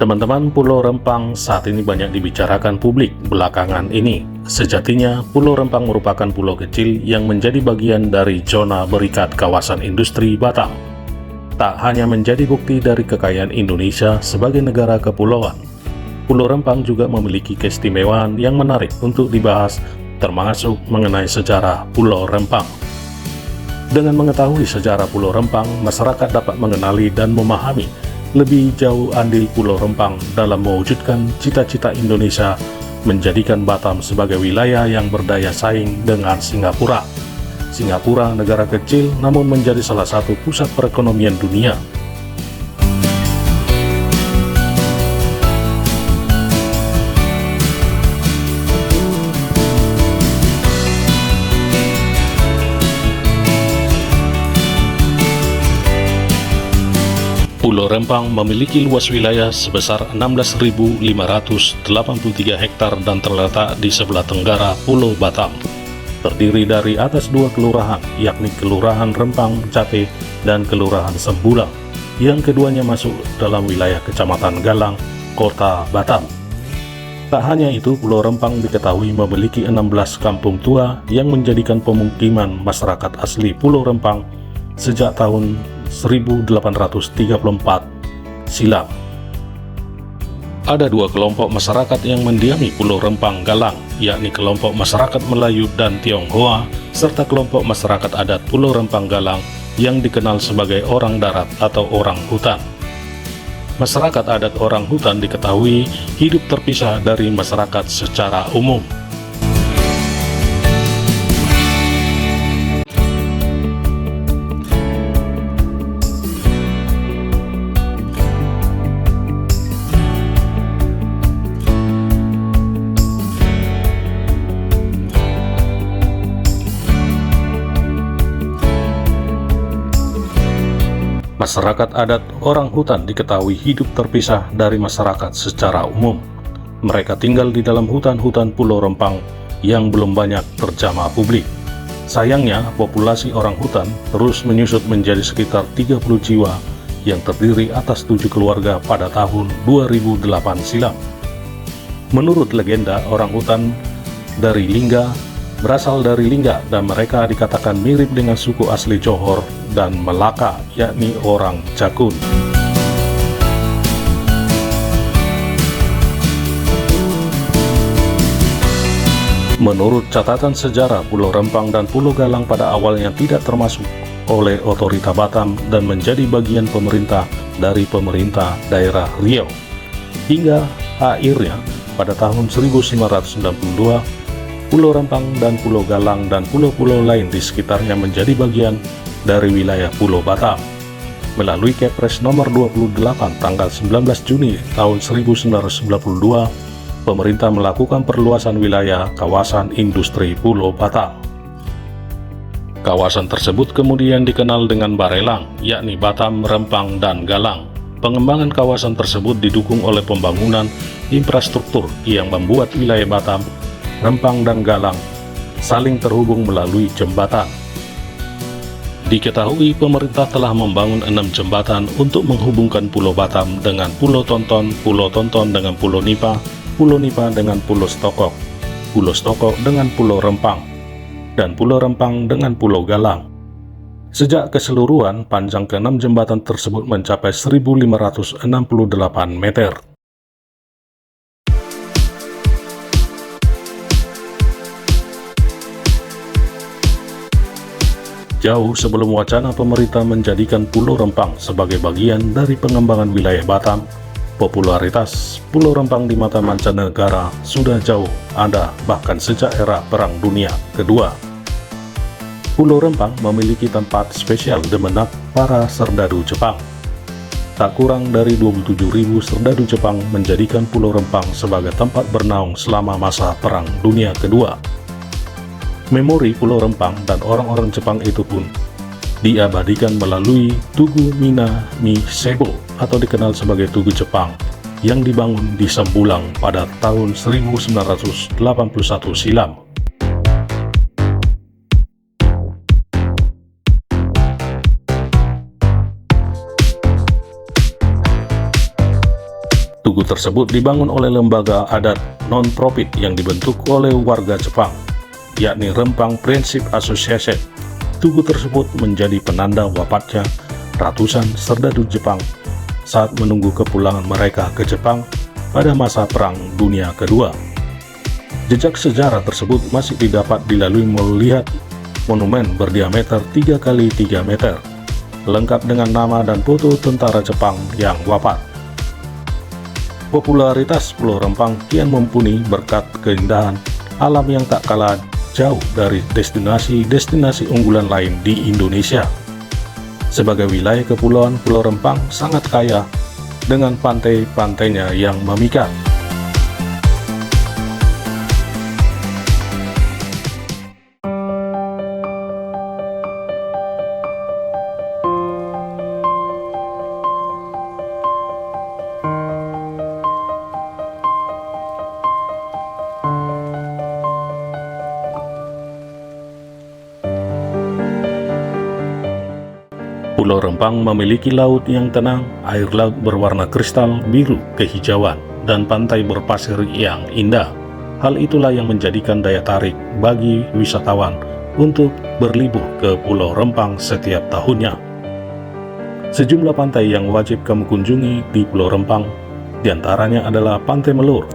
Teman-teman, Pulau Rempang saat ini banyak dibicarakan publik belakangan ini. Sejatinya, Pulau Rempang merupakan pulau kecil yang menjadi bagian dari zona berikat kawasan industri Batam. Tak hanya menjadi bukti dari kekayaan Indonesia sebagai negara kepulauan, Pulau Rempang juga memiliki keistimewaan yang menarik untuk dibahas, termasuk mengenai sejarah Pulau Rempang. Dengan mengetahui sejarah Pulau Rempang, masyarakat dapat mengenali dan memahami lebih jauh andil Pulau Rempang dalam mewujudkan cita-cita Indonesia menjadikan Batam sebagai wilayah yang berdaya saing dengan Singapura. Singapura negara kecil namun menjadi salah satu pusat perekonomian dunia. Pulau Rempang memiliki luas wilayah sebesar 16.583 hektar dan terletak di sebelah tenggara Pulau Batam. Terdiri dari atas dua kelurahan, yakni Kelurahan Rempang Jati dan Kelurahan Sembulang, yang keduanya masuk dalam wilayah Kecamatan Galang, Kota Batam. Tak hanya itu, Pulau Rempang diketahui memiliki 16 kampung tua yang menjadikan pemukiman masyarakat asli Pulau Rempang sejak tahun 1834 silam. Ada dua kelompok masyarakat yang mendiami Pulau Rempang Galang, yakni kelompok masyarakat Melayu dan Tionghoa, serta kelompok masyarakat adat Pulau Rempang Galang yang dikenal sebagai orang darat atau orang hutan. Masyarakat adat orang hutan diketahui hidup terpisah dari masyarakat secara umum. Masyarakat adat orang hutan diketahui hidup terpisah dari masyarakat secara umum. Mereka tinggal di dalam hutan-hutan Pulau Rempang yang belum banyak terjamah publik. Sayangnya, populasi orang hutan terus menyusut menjadi sekitar 30 jiwa yang terdiri atas 7 keluarga pada tahun 2008 silam. Menurut legenda, orang hutan dari Lingga berasal dari Lingga dan mereka dikatakan mirip dengan suku asli Johor dan Melaka, yakni orang Jakun. Menurut catatan sejarah, Pulau Rempang dan Pulau Galang pada awalnya tidak termasuk oleh otorita Batam dan menjadi bagian pemerintah dari pemerintah daerah Riau. Hingga akhirnya pada tahun 1992, Pulau Rempang dan Pulau Galang dan pulau-pulau lain di sekitarnya menjadi bagian dari wilayah Pulau Batam. Melalui Kepres nomor 28 tanggal 19 Juni tahun 1992, pemerintah melakukan perluasan wilayah kawasan industri Pulau Batam. Kawasan tersebut kemudian dikenal dengan Barelang, yakni Batam, Rempang, dan Galang. Pengembangan kawasan tersebut didukung oleh pembangunan infrastruktur yang membuat wilayah Batam, Rempang, dan Galang saling terhubung melalui jembatan. Diketahui pemerintah telah membangun 6 jembatan untuk menghubungkan Pulau Batam dengan Pulau Tonton dengan Pulau Nipa dengan Pulau Stokok dengan Pulau Rempang, dan Pulau Rempang dengan Pulau Galang. Sejak keseluruhan, panjang ke-6 jembatan tersebut mencapai 1.568 meter. Jauh sebelum wacana pemerintah menjadikan Pulau Rempang sebagai bagian dari pengembangan wilayah Batam, popularitas Pulau Rempang di mata mancanegara sudah jauh ada bahkan sejak era Perang Dunia Kedua. Pulau Rempang memiliki tempat spesial di benak para serdadu Jepang. Tak kurang dari 27.000 serdadu Jepang menjadikan Pulau Rempang sebagai tempat bernaung selama masa Perang Dunia Kedua. Memori Pulau Rempang dan orang-orang Jepang itu pun diabadikan melalui Tugu Minami Sebo atau dikenal sebagai Tugu Jepang yang dibangun di Sembulang pada tahun 1981 silam. Tugu Tugu tersebut dibangun oleh lembaga adat non-profit yang dibentuk oleh warga Jepang, yakni Rempang Friendship Association. Tugu tersebut menjadi penanda wafatnya ratusan serdadu Jepang saat menunggu kepulangan mereka ke Jepang pada masa Perang Dunia Kedua. Jejak sejarah tersebut masih didapat dilalui melihat monumen berdiameter 3 kali 3 meter, lengkap dengan nama dan foto tentara Jepang yang wafat. Popularitas Pulau Rempang kian mumpuni berkat keindahan alam yang tak kalah jauh dari destinasi-destinasi unggulan lain di Indonesia. Sebagai wilayah kepulauan, Pulau Rempang sangat kaya dengan pantai-pantainya yang memikat. Pulau Rempang memiliki laut yang tenang, air laut berwarna kristal biru kehijauan, dan pantai berpasir yang indah. Hal itulah yang menjadikan daya tarik bagi wisatawan untuk berlibur ke Pulau Rempang setiap tahunnya. Sejumlah pantai yang wajib kamu kunjungi di Pulau Rempang, diantaranya adalah Pantai Melur,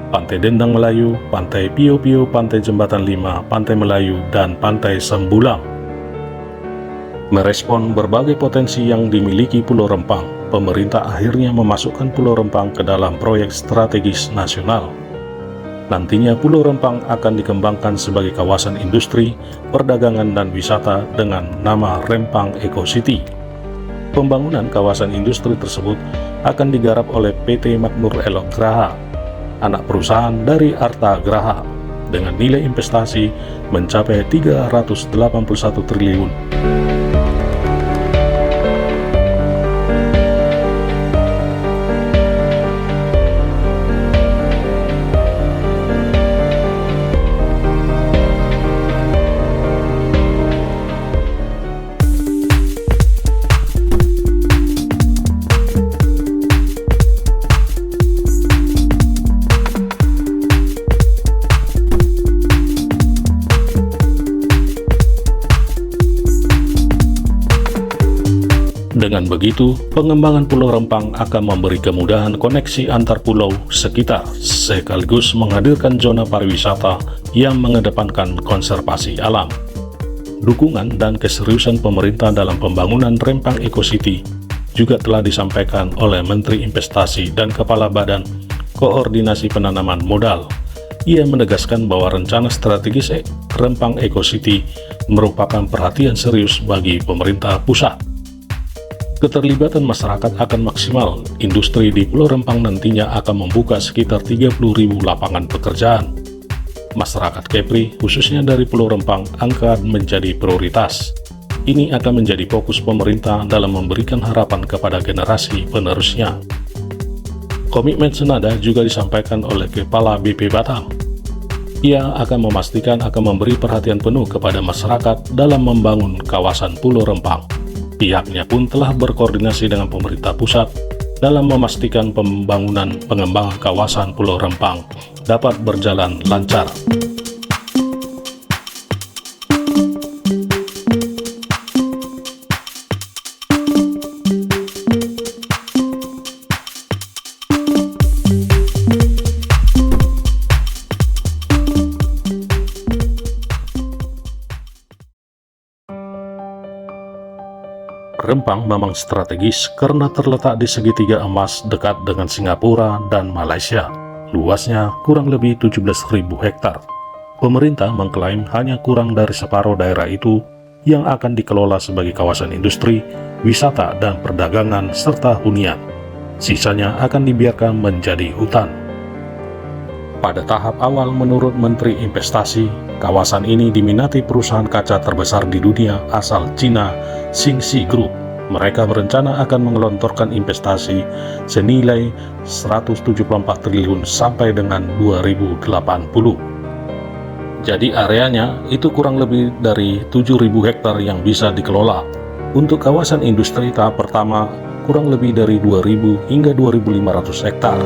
Pantai Dendang Melayu, Pantai Pio Pio, Pantai Jembatan 5, Pantai Melayu, dan Pantai Sembulang. Merespon berbagai potensi yang dimiliki Pulau Rempang, pemerintah akhirnya memasukkan Pulau Rempang ke dalam proyek strategis nasional. Nantinya Pulau Rempang akan dikembangkan sebagai kawasan industri, perdagangan, dan wisata dengan nama Rempang Eco City. Pembangunan kawasan industri tersebut akan digarap oleh PT Makmur Elok Graha, anak perusahaan dari Arta Graha, dengan nilai investasi mencapai 381 triliun. Dengan begitu, pengembangan Pulau Rempang akan memberi kemudahan koneksi antar pulau sekitar, sekaligus menghadirkan zona pariwisata yang mengedepankan konservasi alam. Dukungan dan keseriusan pemerintah dalam pembangunan Rempang Eco City juga telah disampaikan oleh Menteri Investasi dan Kepala Badan Koordinasi Penanaman Modal. Ia menegaskan bahwa rencana strategis Rempang Eco City merupakan perhatian serius bagi pemerintah pusat. Keterlibatan masyarakat akan maksimal. Industri di Pulau Rempang nantinya akan membuka sekitar 30.000 lapangan pekerjaan. Masyarakat Kepri, khususnya dari Pulau Rempang, akan menjadi prioritas. Ini akan menjadi fokus pemerintah dalam memberikan harapan kepada generasi penerusnya. Komitmen senada juga disampaikan oleh Kepala BP Batam. Ia akan memastikan akan memberi perhatian penuh kepada masyarakat dalam membangun kawasan Pulau Rempang. Pihaknya pun telah berkoordinasi dengan pemerintah pusat dalam memastikan pengembangan kawasan Pulau Rempang dapat berjalan lancar. Rempang memang strategis karena terletak di segitiga emas dekat dengan Singapura dan Malaysia. Luasnya kurang lebih 17.000 hektar. Pemerintah mengklaim hanya kurang dari separuh daerah itu yang akan dikelola sebagai kawasan industri, wisata, dan perdagangan serta hunian. Sisanya akan dibiarkan menjadi hutan. Pada tahap awal, menurut Menteri Investasi, kawasan ini diminati perusahaan kaca terbesar di dunia asal Cina, Xingxi Group. Mereka berencana akan menggelontorkan investasi senilai 174 triliun sampai dengan 2080. Jadi areanya itu kurang lebih dari 7.000 hektar yang bisa dikelola. Untuk kawasan industri tahap pertama kurang lebih dari 2.000 hingga 2.500 hektar.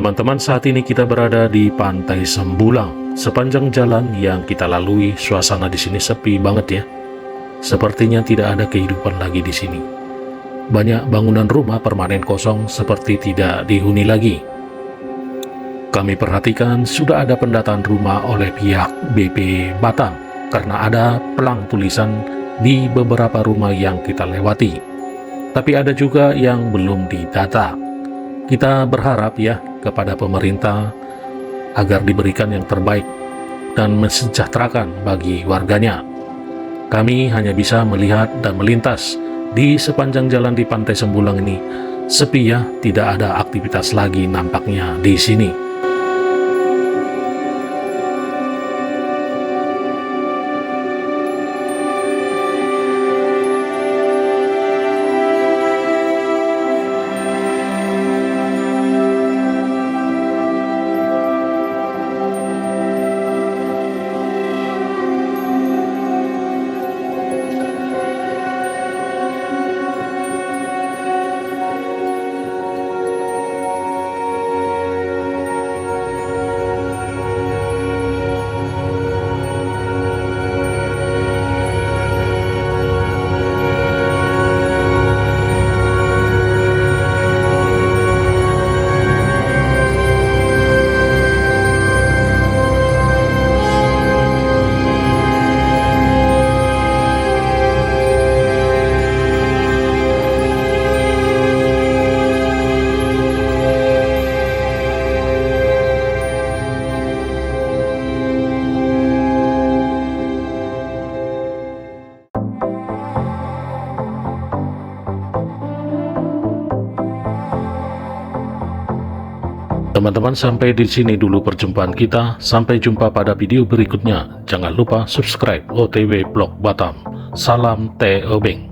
Teman-teman, saat ini kita berada di Pantai Sembulang. Sepanjang jalan yang kita lalui, suasana di sini sepi banget ya. Sepertinya tidak ada kehidupan lagi di sini. Banyak bangunan rumah permanen kosong seperti tidak dihuni lagi. Kami perhatikan sudah ada pendataan rumah oleh pihak BP Batam karena ada pelang tulisan di beberapa rumah yang kita lewati. Tapi ada juga yang belum didata. Kita berharap ya kepada pemerintah agar diberikan yang terbaik dan mensejahterakan bagi warganya. Kami hanya bisa melihat dan melintas di sepanjang jalan di Pantai Sembulang ini. Sepi ya, tidak ada aktivitas lagi nampaknya di sini. Teman-teman, sampai di sini dulu perjumpaan kita. Sampai jumpa pada video berikutnya. Jangan lupa subscribe OTW Blog Batam. Salam Teh Obeng.